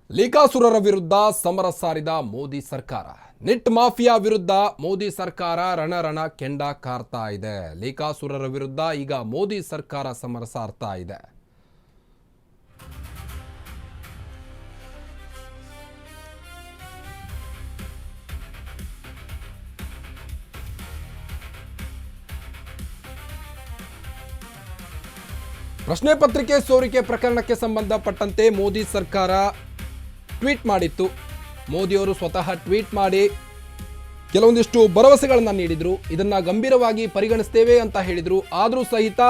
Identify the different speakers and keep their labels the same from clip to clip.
Speaker 1: ಲೀಕಾಸುರರ ವಿರುದ್ಧ ಸಮರ ಸಾರಿದ ಮೋದಿ ಸರ್ಕಾರ. ನೆಟ್ ಮಾಫಿಯಾ ವಿರುದ್ಧ ಮೋದಿ ಸರ್ಕಾರ ರಣರಣ ಕೆಂಡ ಕಾರ್ತಾ ಇದೆ. ಲೀಕಾಸುರರ ವಿರುದ್ಧ ಈಗ ಮೋದಿ ಸರ್ಕಾರ ಸಮರ ಸಾರ್ತಾ ಇದೆ. ಪ್ರಶ್ನೆ ಪತ್ರಿಕೆ ಸೋರಿಕೆ ಪ್ರಕರಣಕ್ಕೆ ಸಂಬಂಧಪಟ್ಟಂತೆ ಮೋದಿ ಸರ್ಕಾರ ಟ್ವೀಟ್ ಮಾಡಿತ್ತು. ಮೋದಿಯವರು ಸ್ವತಃ ಟ್ವೀಟ್ ಮಾಡಿ ಕೆಲವೊಂದಿಷ್ಟು ಭರವಸೆಗಳನ್ನು ನೀಡಿದರು. ಇದನ್ನು ಗಂಭೀರವಾಗಿ ಪರಿಗಣಿಸ್ತೇವೆ ಅಂತ ಹೇಳಿದರು. ಆದರೂ ಸಹಿತ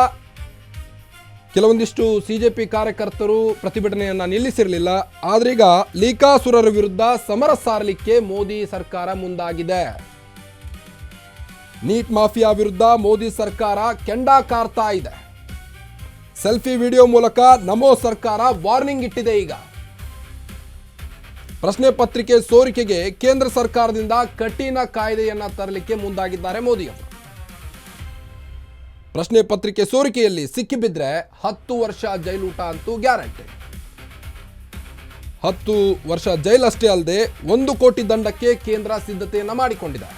Speaker 1: ಕೆಲವೊಂದಿಷ್ಟು ಸಿಜೆಪಿ ಕಾರ್ಯಕರ್ತರು ಪ್ರತಿಭಟನೆಯನ್ನು ನಿಲ್ಲಿಸಿರಲಿಲ್ಲ. ಆದ್ರೀಗ ಲೀಕಾಸುರರ ವಿರುದ್ಧ ಸಮರ ಸಾರಲಿಕ್ಕೆ ಮೋದಿ ಸರ್ಕಾರ ಮುಂದಾಗಿದೆ. ನೀಟ್ ಮಾಫಿಯಾ ವಿರುದ್ಧ ಮೋದಿ ಸರ್ಕಾರ ಕೆಂಡ ಕಾರ್ತಾ ಇದೆ. ಸೆಲ್ಫಿ ವಿಡಿಯೋ ಮೂಲಕ ನಮೋ ಸರ್ಕಾರ ವಾರ್ನಿಂಗ್ ಇಟ್ಟಿದೆ. ಈಗ ಪ್ರಶ್ನೆ ಪತ್ರಿಕೆ ಸೋರಿಕೆಗೆ ಕೇಂದ್ರ ಸರ್ಕಾರದಿಂದ ಕಠಿಣ ಕಾಯ್ದೆಯನ್ನ ತರಲಿಕ್ಕೆ ಮುಂದಾಗಿದ್ದಾರೆ ಮೋದಿ ಅವರು. ಪ್ರಶ್ನೆ ಪತ್ರಿಕೆ ಸೋರಿಕೆಯಲ್ಲಿ ಸಿಕ್ಕಿಬಿದ್ರೆ 10 ವರ್ಷ ಜೈಲೂಟ ಅಂತೂ ಗ್ಯಾರಂಟಿ. 10 ವರ್ಷ ಜೈಲಷ್ಟೇ ಅಲ್ಲದೆ 1 ಕೋಟಿ ದಂಡಕ್ಕೆ ಕೇಂದ್ರ ಸಿದ್ಧತೆಯನ್ನ ಮಾಡಿಕೊಂಡಿದೆ.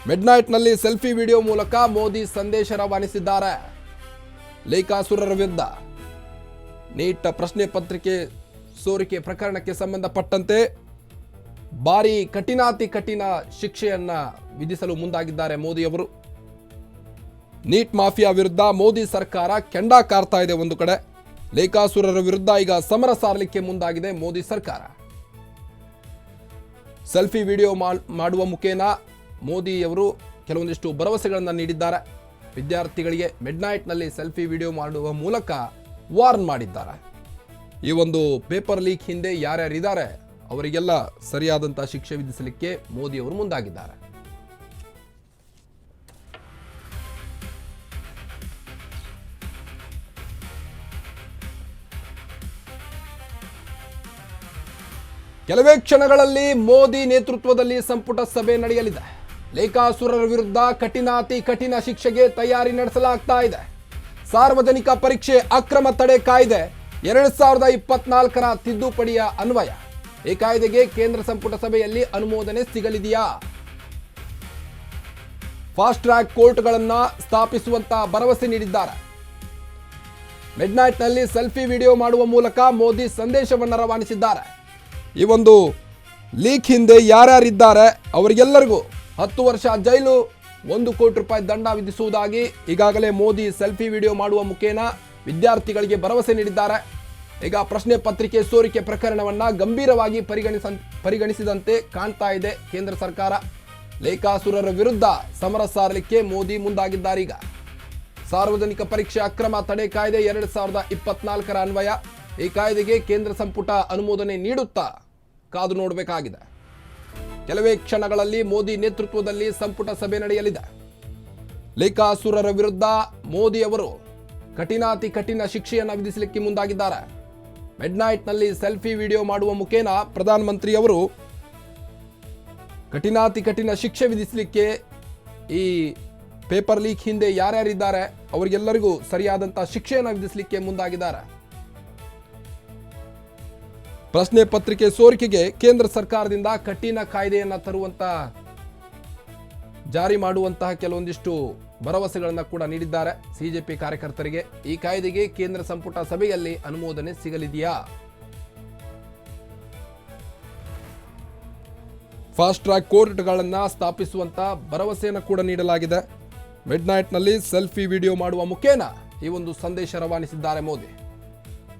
Speaker 1: ಮಿಡ್ನೈಟ್ನಲ್ಲಿ ಸೆಲ್ಫಿ ವಿಡಿಯೋ ಮೂಲಕ ಮೋದಿ ಸಂದೇಶ ರವಾನಿಸಿದ್ದಾರೆ. ಲೀಕಾಸುರರ ವಿರುದ್ಧ ನೀಟ್ ಪ್ರಶ್ನೆ ಪತ್ರಿಕೆ ಸೋರಿಕೆ ಪ್ರಕರಣಕ್ಕೆ ಸಂಬಂಧಪಟ್ಟಂತೆ ಭಾರಿ ಕಠಿಣಾತಿ ಕಠಿಣ ಶಿಕ್ಷೆಯನ್ನ ವಿಧಿಸಲು ಮುಂದಾಗಿದ್ದಾರೆ ಮೋದಿ ಅವರು. ನೀಟ್ ಮಾಫಿಯಾ ವಿರುದ್ಧ ಮೋದಿ ಸರ್ಕಾರ ಕೆಂಡ ಕಾರ್ತಾ ಇದೆ. ಒಂದು ಕಡೆ ಲೀಕಾಸುರರ ವಿರುದ್ಧ ಈಗ ಸಮರ ಸಾರಲಿಕ್ಕೆ ಮುಂದಾಗಿದೆ ಮೋದಿ ಸರ್ಕಾರ. ಸೆಲ್ಫಿ ವಿಡಿಯೋ ಮಾಡುವ ಮುಖೇನ ಮೋದಿ ಅವರು ಕೆಲವೊಂದಿಷ್ಟು ಭರವಸೆಗಳನ್ನು ನೀಡಿದ್ದಾರೆ. ವಿದ್ಯಾರ್ಥಿಗಳಿಗೆ ಮಿಡ್ನೈಟ್ನಲ್ಲಿ ಸೆಲ್ಫಿ ವಿಡಿಯೋ ಮಾಡುವ ಮೂಲಕ ವಾರ್ನ್ ಮಾಡಿದ್ದಾರೆ. ಈ ಒಂದು ಪೇಪರ್ ಲೀಕ್ ಹಿಂದೆ ಯಾರ್ಯಾರಿದ್ದಾರೆ ಅವರಿಗೆಲ್ಲ ಸರಿಯಾದಂತಹ ಶಿಕ್ಷೆ ವಿಧಿಸಲಿಕ್ಕೆ ಮೋದಿ ಅವರು ಮುಂದಾಗಿದ್ದಾರೆ. ಕೆಲವೇ ಕ್ಷಣಗಳಲ್ಲಿ ಮೋದಿ ನೇತೃತ್ವದಲ್ಲಿ ಸಂಪುಟ ಸಭೆ ನಡೆಯಲಿದೆ. ಲೀಕಾಸುರರ ವಿರುದ್ಧ ಕಠಿಣಾತಿ ಕಠಿಣ ಶಿಕ್ಷೆಗೆ ತಯಾರಿ ನಡೆಸಲಾಗ್ತಾ ಇದೆ. ಸಾರ್ವಜನಿಕ ಪರೀಕ್ಷೆ ಅಕ್ರಮ ತಡೆ ಕಾಯ್ದೆ 2024ರ ತಿದ್ದುಪಡಿಯ ಅನ್ವಯ ಈ ಕಾಯ್ದೆಗೆ ಕೇಂದ್ರ ಸಂಪುಟ ಸಭೆಯಲ್ಲಿ ಅನುಮೋದನೆ ಸಿಗಲಿದೆಯಾ? ಫಾಸ್ಟ್ ಟ್ರ್ಯಾಕ್ ಕೋರ್ಟ್ಗಳನ್ನ ಸ್ಥಾಪಿಸುವಂತ ಭರವಸೆ ನೀಡಿದ್ದಾರೆ. ಮಿಡ್ನೈಟ್ನಲ್ಲಿ ಸೆಲ್ಫಿ ವಿಡಿಯೋ ಮಾಡುವ ಮೂಲಕ ಮೋದಿ ಸಂದೇಶವನ್ನು ರವಾನಿಸಿದ್ದಾರೆ. ಈ ಒಂದು ಲೀಕ್ ಹಿಂದೆ ಯಾರ್ಯಾರಿದ್ದಾರೆ ಅವರಿಗೆಲ್ಲರಿಗೂ 10 ವರ್ಷ ಜೈಲು, 1 ಕೋಟಿ ರೂಪಾಯಿ ದಂಡ ವಿಧಿಸುವುದಾಗಿ ಈಗಾಗಲೇ ಮೋದಿ ಸೆಲ್ಫಿ ವಿಡಿಯೋ ಮಾಡುವ ಮುಖೇನ ವಿದ್ಯಾರ್ಥಿಗಳಿಗೆ ಭರವಸೆ ನೀಡಿದ್ದಾರೆ. ಈಗ ಪ್ರಶ್ನೆ ಪತ್ರಿಕೆ ಸೋರಿಕೆ ಪ್ರಕರಣವನ್ನ ಗಂಭೀರವಾಗಿ ಪರಿಗಣಿಸಿದಂತೆ ಕಾಣ್ತಾ ಇದೆ ಕೇಂದ್ರ ಸರ್ಕಾರ. ಲೀಕಾಸುರರ ವಿರುದ್ಧ ಸಮರ ಸಾರಲಿಕ್ಕೆ ಮೋದಿ ಮುಂದಾಗಿದ್ದಾರೆ. ಈಗ ಸಾರ್ವಜನಿಕ ಪರೀಕ್ಷೆ ಅಕ್ರಮ ತಡೆ ಕಾಯ್ದೆ 2024ರ ಅನ್ವಯ ಈ ಕಾಯ್ದೆಗೆ ಕೇಂದ್ರ ಸಂಪುಟ ಅನುಮೋದನೆ ನೀಡುತ್ತಾ ಕಾದು ನೋಡಬೇಕಾಗಿದೆ. ಕೆಲವೇ ಕ್ಷಣಗಳಲ್ಲಿ ಮೋದಿ ನೇತೃತ್ವದಲ್ಲಿ ಸಂಪುಟ ಸಭೆ ನಡೆಯಲಿದೆ. ಲೀಕಾಸುರರ ವಿರುದ್ಧ ಮೋದಿ ಅವರು ಕಠಿಣಾತಿ ಕಠಿಣ ಶಿಕ್ಷೆಯನ್ನು ವಿಧಿಸಲಿಕ್ಕೆ ಮುಂದಾಗಿದ್ದಾರೆ. ಮಿಡ್ನೈಟ್ನಲ್ಲಿ ಸೆಲ್ಫಿ ವಿಡಿಯೋ ಮಾಡುವ ಮುಖೇನ ಪ್ರಧಾನಮಂತ್ರಿ ಅವರು ಕಠಿಣಾತಿ ಕಠಿಣ ಶಿಕ್ಷೆ ವಿಧಿಸಲಿಕ್ಕೆ ಈ ಪೇಪರ್ ಲೀಕ್ ಹಿಂದೆ ಯಾರ್ಯಾರಿದ್ದಾರೆ ಅವರಿಗೆಲ್ಲರಿಗೂ ಸರಿಯಾದಂತಹ ಶಿಕ್ಷೆಯನ್ನು ವಿಧಿಸಲಿಕ್ಕೆ ಮುಂದಾಗಿದ್ದಾರೆ. ಪ್ರಶ್ನೆ ಪತ್ರಿಕೆ ಸೋರಿಕೆಗೆ ಕೇಂದ್ರ ಸರ್ಕಾರದಿಂದ ಕಠಿಣ ಕಾಯ್ದೆಯನ್ನು ತರುವಂತ ಜಾರಿ ಮಾಡುವಂತಹ ಕೆಲವೊಂದಿಷ್ಟು ಭರವಸೆಗಳನ್ನು ಕೂಡ ನೀಡಿದ್ದಾರೆ ಸಿಜೆಪಿ ಕಾರ್ಯಕರ್ತರಿಗೆ. ಈ ಕಾಯ್ದೆಗೆ ಕೇಂದ್ರ ಸಂಪುಟ ಸಭೆಯಲ್ಲಿ ಅನುಮೋದನೆ ಸಿಗಲಿದೆಯಾ? ಫಾಸ್ಟ್ ಟ್ರ್ಯಾಕ್ ಕೋರ್ಟ್ಗಳನ್ನು ಸ್ಥಾಪಿಸುವಂತ ಭರವಸೆಯನ್ನು ಕೂಡ ನೀಡಲಾಗಿದೆ. ಮಿಡ್ನೈಟ್ನಲ್ಲಿ ಸೆಲ್ಫಿ ವಿಡಿಯೋ ಮಾಡುವ ಮುಖೇನ ಈ ಒಂದು ಸಂದೇಶ ರವಾನಿಸಿದ್ದಾರೆ ಮೋದಿ.